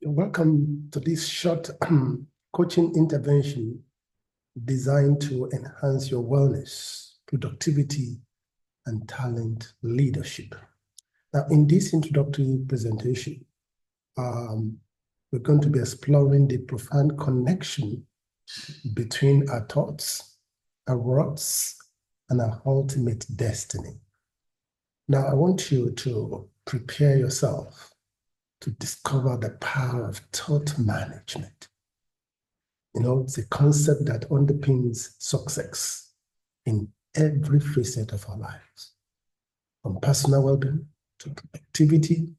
Welcome to this short coaching intervention designed to enhance your wellness, productivity, and talent leadership. Now, in this introductory presentation, we're going to be exploring the profound connection between our thoughts, our words, and our ultimate destiny. Now, I want you to prepare yourself to discover the power of thought management. It's a concept that underpins success in every facet of our lives, from personal well-being to productivity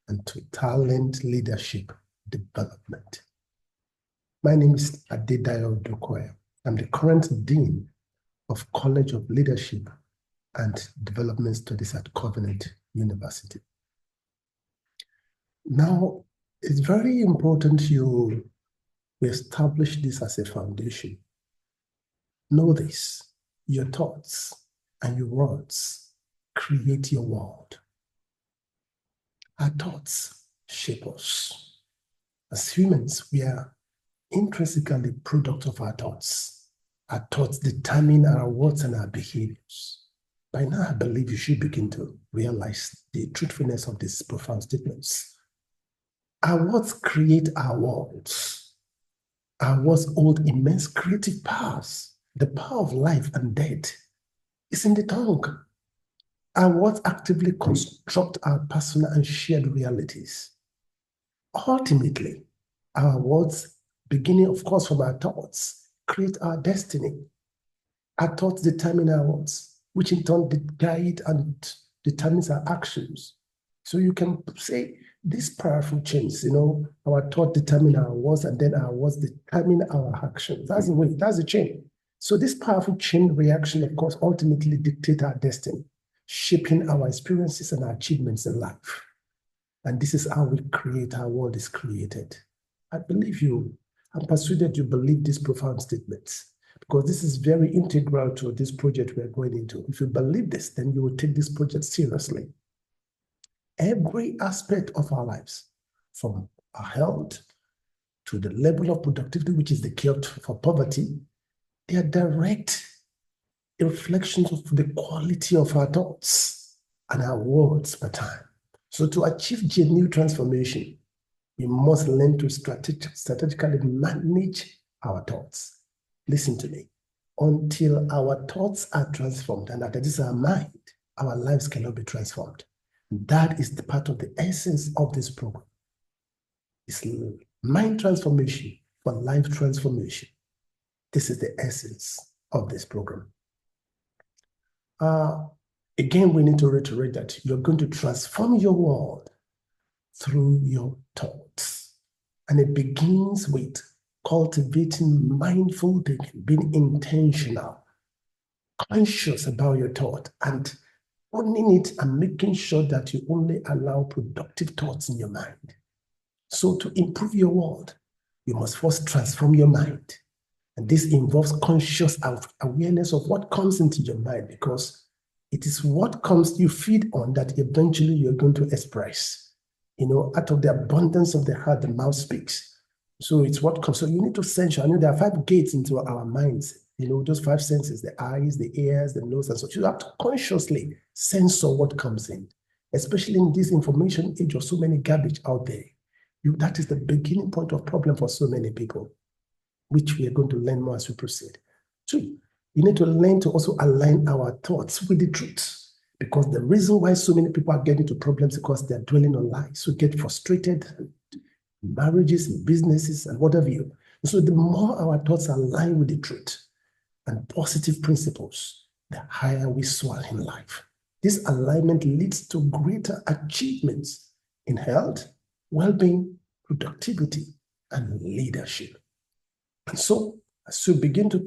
and to talent leadership development. My name is DOTTTECC. I'm the current Dean of College of Leadership and Development Studies at Covenant University. Now, it's very important we establish this as a foundation. Know this: your thoughts and your words create your world. Our thoughts shape us. As humans, we are intrinsically product of our thoughts. Our thoughts determine our words and our behaviors. By now, I believe you should begin to realize the truthfulness of these profound statements. Our words create our worlds. Our words hold immense creative powers. The power of life and death is in the tongue. Our words actively construct our personal and shared realities. Ultimately, our words, beginning, of course, from our thoughts, create our destiny. Our thoughts determine our words, which in turn guide and determines our actions. So you can say, this powerful change, our thought determine our words, and then our words determine our actions. That's the way, that's the chain. So this powerful chain reaction, of course, ultimately dictates our destiny, shaping our experiences and our achievements in life. And this is how we create, our world is created. I believe I'm persuaded you believe these profound statements, because this is very integral to this project we're going into. If you believe this, then you will take this project seriously. Every aspect of our lives, from our health to the level of productivity, which is the cure for poverty, they are direct reflections of the quality of our thoughts and our words per time. So to achieve genuine transformation, we must learn to strategically manage our thoughts. Listen to me. Until our thoughts are transformed, and that is our mind, our lives cannot be transformed. That is the part of the essence of this program. It's mind transformation for life transformation. This is the essence of this program. Again, we need to reiterate that you're going to transform your world through your thoughts. And it begins with cultivating mindful thinking, being intentional, conscious about your thought, and owning it and making sure that you only allow productive thoughts in your mind. So to improve your world, you must first transform your mind. And this involves conscious awareness of what comes into your mind, because it is what you feed on that eventually you're going to express. Out of the abundance of the heart, the mouth speaks. So it's what comes. So you need to censure. There are 5 gates into our minds. Those 5 senses: the eyes, the ears, the nose, and so you have to consciously censor what comes in, especially in this information age of so many garbage out there. That is the beginning point of problem for so many people, which we are going to learn more as we proceed. 2, you need to learn to also align our thoughts with the truth, because the reason why so many people are getting into problems is because they're dwelling on lies. So get frustrated in marriages, in businesses, and whatever you. So the more our thoughts align with the truth and positive principles, the higher we soar in life. This alignment leads to greater achievements in health, well-being, productivity, and leadership. And so, as you begin to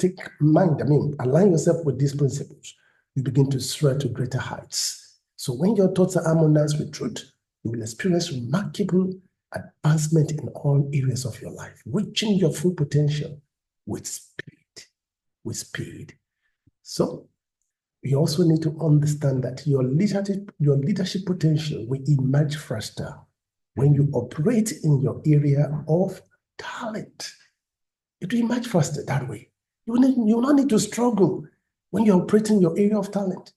align yourself with these principles, you begin to soar to greater heights. So when your thoughts are harmonized with truth, you will experience remarkable advancement in all areas of your life, reaching your full potential with speed. So we also need to understand that your leadership potential will emerge faster when you operate in your area of talent. It will be much faster that way. You will not need to struggle when you're operating your area of talent.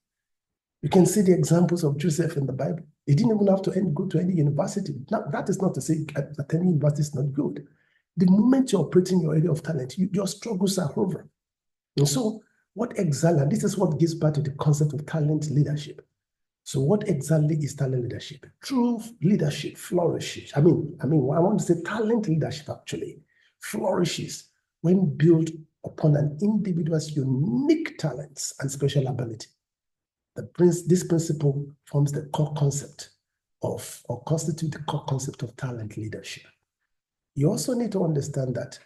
You can see the examples of Joseph in the Bible. He didn't even have to go to any university. Now, that is not to say attending university is not good. The moment you're operating your area of talent, your struggles are over. And so, what exactly, and this is what gives back to the concept of talent leadership. So, what exactly is talent leadership? True leadership flourishes. I want to say talent leadership actually flourishes when built upon an individual's unique talents and special ability. This principle forms the core concept of, or constitutes the core concept of talent leadership. You also need to understand that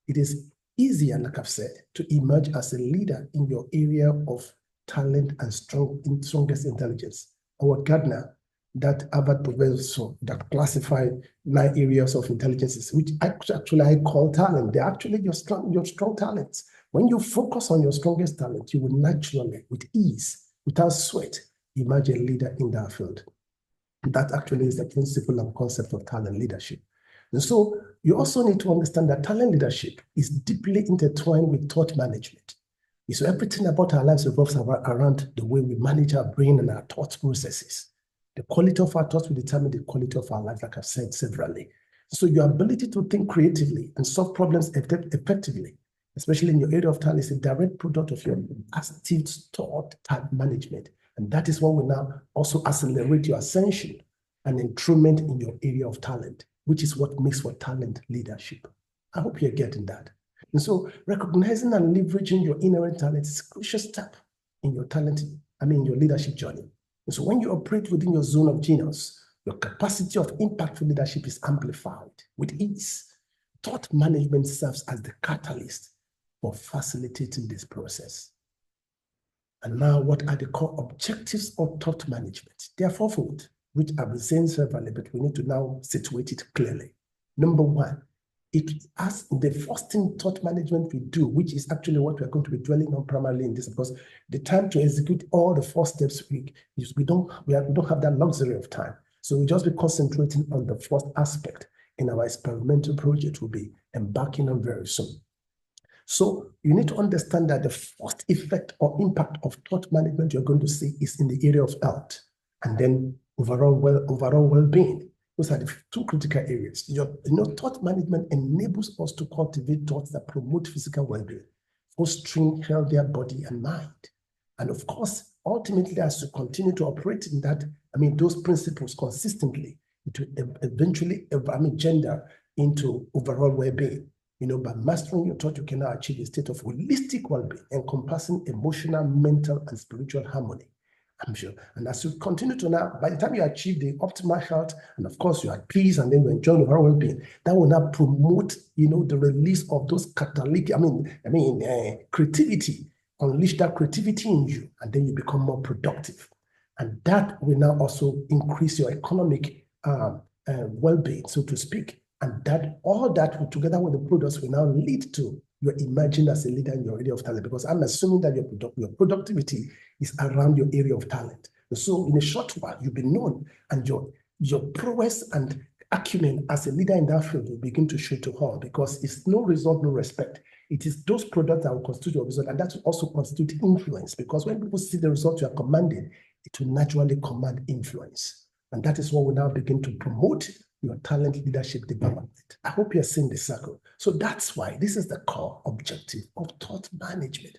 it is easier, like I've said, to emerge as a leader in your area of talent and strongest intelligence. Howard Gardner, that Harvard professor that classified 9 areas of intelligence, which actually I call talent. They're actually your strong talents. When you focus on your strongest talent, you will naturally, with ease, without sweat, emerge a leader in that field. That actually is the principle and concept of talent leadership. And so you also need to understand that talent leadership is deeply intertwined with thought management. So everything about our lives revolves around the way we manage our brain and our thought processes. The quality of our thoughts will determine the quality of our life, like I've said severally. So your ability to think creatively and solve problems effectively, especially in your area of talent, is a direct product of your active thought type management. And that is what will now also accelerate your ascension and enthronement in your area of talent, which is what makes for talent leadership. I hope you're getting that. And so recognizing and leveraging your inherent talent is a crucial step in your your leadership journey. And so when you operate within your zone of genius, your capacity of impactful leadership is amplified with ease. Thought management serves as the catalyst for facilitating this process. And now, what are the core objectives of thought management? They are fourfold, which I've been saying severally, but we need to now situate it clearly. Number one, it as the first thing thought management we do, which is actually what we're going to be dwelling on primarily in this, because the time to execute all the 4 steps we don't have that luxury of time. So we'll just be concentrating on the first aspect in our experimental project we'll be embarking on very soon. So you need to understand that the first effect or impact of thought management you're going to see is in the area of health and then overall well-being. Those are the 2 critical areas. Thought management enables us to cultivate thoughts that promote physical well-being, fostering healthier body and mind. And of course, ultimately, as you continue to operate in that, those principles consistently, it will eventually gender into overall well-being. By mastering your thought, you can now achieve a state of holistic well-being, encompassing emotional, mental, and spiritual harmony. I'm sure. And as you continue to now, by the time you achieve the optimal health, and of course you're at peace, and then you enjoy overall well-being, that will now promote, the release of those catalytic, creativity, unleash that creativity in you, and then you become more productive. And that will now also increase your economic well-being, so to speak. And all that together with the products will now lead to your emerging as a leader in your area of talent, because I'm assuming that your productivity is around your area of talent. So in a short while, you'll be known, and your prowess and acumen as a leader in that field will begin to show to all, because it's no result, no respect. It is those products that will constitute your result, and that will also constitute influence, because when people see the result you are commanding, it will naturally command influence. And that is what we now begin to promote your talent leadership development. I hope you're seeing the circle. So that's why this is the core objective of thought management.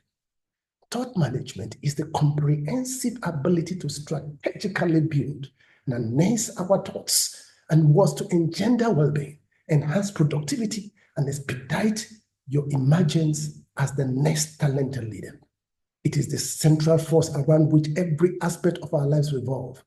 Thought management is the comprehensive ability to strategically build and enhance our thoughts and words to engender well-being, enhance productivity, and expedite your emergence as the next talented leader. It is the central force around which every aspect of our lives revolve.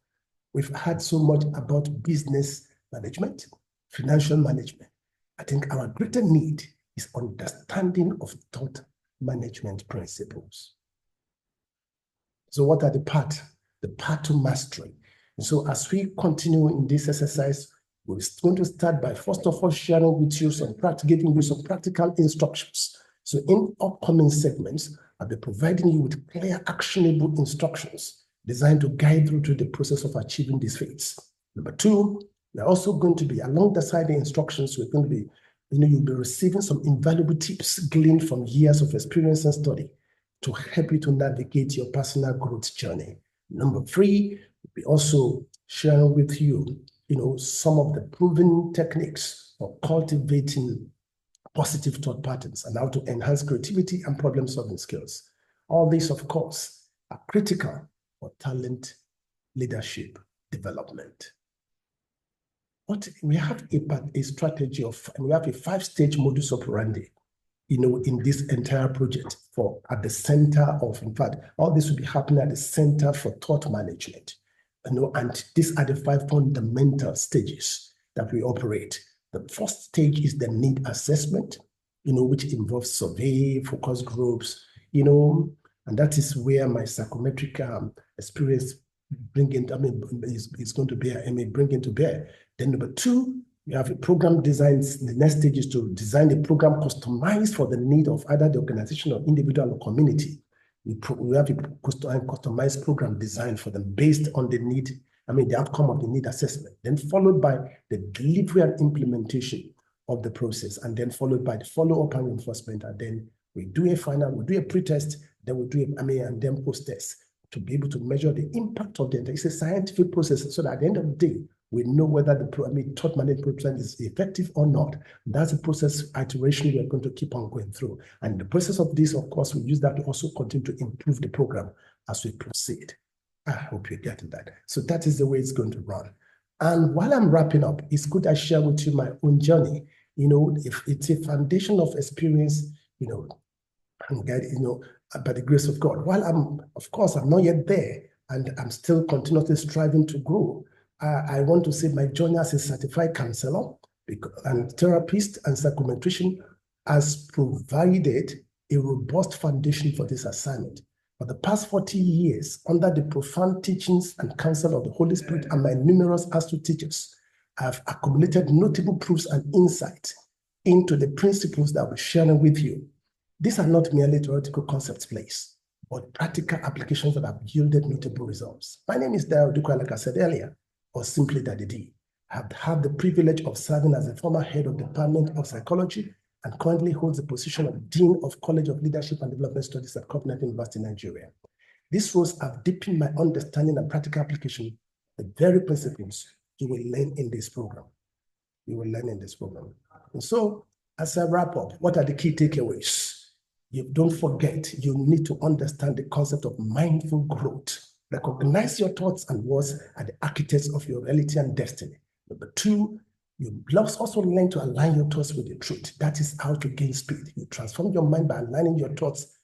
We've heard so much about business management, financial management. I think our greater need is understanding of thought management principles. So what are the path? The path to mastery. And so as we continue in this exercise, we're going to start by first of all sharing with you giving you some practical instructions. So in upcoming segments, I'll be providing you with clear, actionable instructions designed to guide you through the process of achieving these feats. Number 2, We're also going to be, along the side the instructions, we're going to be, you'll be receiving some invaluable tips gleaned from years of experience and study to help you to navigate your personal growth journey. Number 3, we also sharing with you, some of the proven techniques for cultivating positive thought patterns and how to enhance creativity and problem-solving skills. All these, of course, are critical for talent leadership development. But we have a strategy we have a 5-stage modus operandi, in this entire project at the center of, in fact, all this will be happening at the Center for Thought Management, and these are the 5 fundamental stages that we operate. The first stage is the need assessment, which involves survey, focus groups, and that is where my psychometric experience is going to bear, bring into bear. Then number 2, we have a program design. The next stage is to design a program customized for the need of either the organization or individual or community. We have a customized program designed for them based on the need, the outcome of the need assessment, then followed by the delivery and implementation of the process, and then followed by the follow-up and reinforcement, and then we do a pre-test, then we do and then post-test to be able to measure the impact of the entire. It's a scientific process, so that at the end of the day, we know whether the thought management program is effective or not. That's a process iteration we are going to keep on going through. And the process of this, of course, we use that to also continue to improve the program as we proceed. I hope you're getting that. So that is the way it's going to run. And while I'm wrapping up, it's good I share with you my own journey. If it's a foundation of experience, and guide, by the grace of God. While I'm not yet there, and I'm still continuously striving to grow. I want to say my journey as a certified counselor and therapist and psychometrician has provided a robust foundation for this assignment. For the past 40 years, under the profound teachings and counsel of the Holy Spirit and my numerous astute teachers, I have accumulated notable proofs and insights into the principles that I'll be sharing with you. These are not merely theoretical concepts placed, but practical applications that have yielded notable results. My name is DOTTTECC, like I said earlier, or simply Daddy D. I have had the privilege of serving as a former head of the Department of Psychology and currently holds the position of Dean of College of Leadership and Development Studies at Covenant University, Nigeria. These roles have deepened my understanding and practical application of the very principles you will learn in this program. And so, as I wrap up, what are the key takeaways? Don't forget, you need to understand the concept of mindful growth. Recognize your thoughts and words are the architects of your reality and destiny. Number 2, you must also learn to align your thoughts with the truth. That is how to gain speed. You transform your mind by aligning your thoughts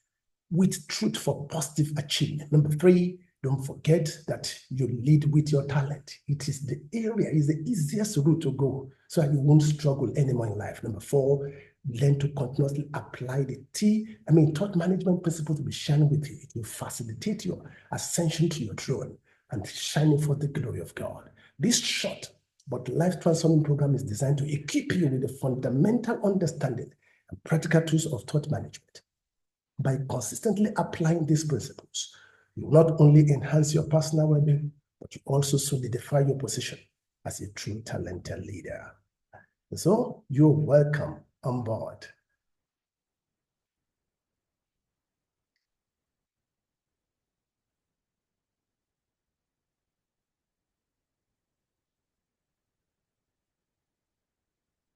with truth for positive achievement. Number 3, don't forget that you lead with your talent. It is the easiest route to go so that you won't struggle anymore in life. Number 4, learn to continuously apply the thought management principles to be sharing with you. It will facilitate your ascension to your throne and shining for the glory of God. This short but life-transforming program is designed to equip you with the fundamental understanding and practical tools of thought management. By consistently applying these principles, you not only enhance your personal well-being, but you also solidify your position as a true talented leader. So you're welcome on board.